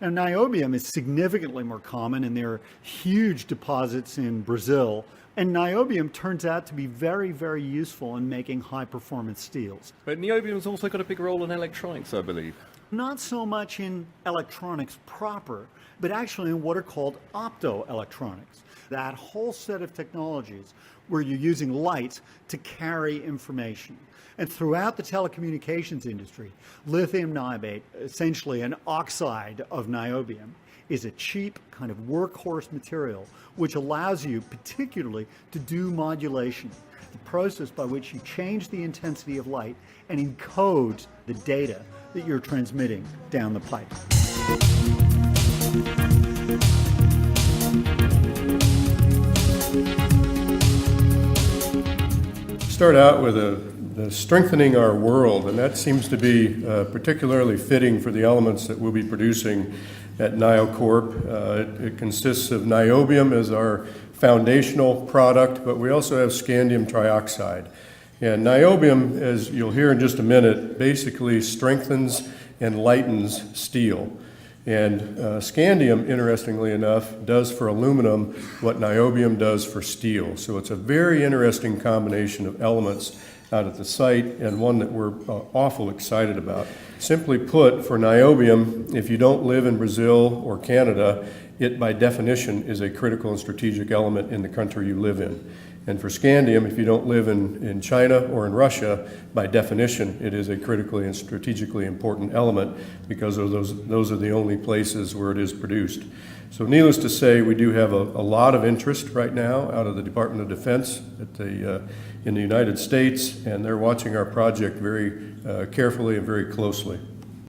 Now, niobium is significantly more common, and there are huge deposits in Brazil. And niobium turns out to be very, very useful in making high-performance steels. But niobium's also got a big role in electronics, I believe. Not so much in electronics proper, but actually in what are called optoelectronics. That whole set of technologies where you're using light to carry information. And throughout the telecommunications industry, lithium niobate, essentially an oxide of niobium, is a cheap kind of workhorse material which allows you particularly to do modulation, the process by which you change the intensity of light and encode the data that you're transmitting down the pipe. Start out with the strengthening our world, and that seems to be particularly fitting for the elements that we'll be producing at NioCorp. It consists of niobium as our foundational product, but we also have scandium trioxide. And niobium, as you'll hear in just a minute, basically strengthens and lightens steel. And scandium, interestingly enough, does for aluminum what niobium does for steel. So it's a very interesting combination of elements out at the site, and one that we're awful excited about. Simply put, for niobium, if you don't live in Brazil or Canada, it by definition is a critical and strategic element in the country you live in. And for scandium, if you don't live in China or in Russia, by definition, it is a critically and strategically important element because of those are the only places where it is produced. So needless to say, we do have a lot of interest right now out of the Department of Defense in the United States, and they're watching our project very carefully and very closely.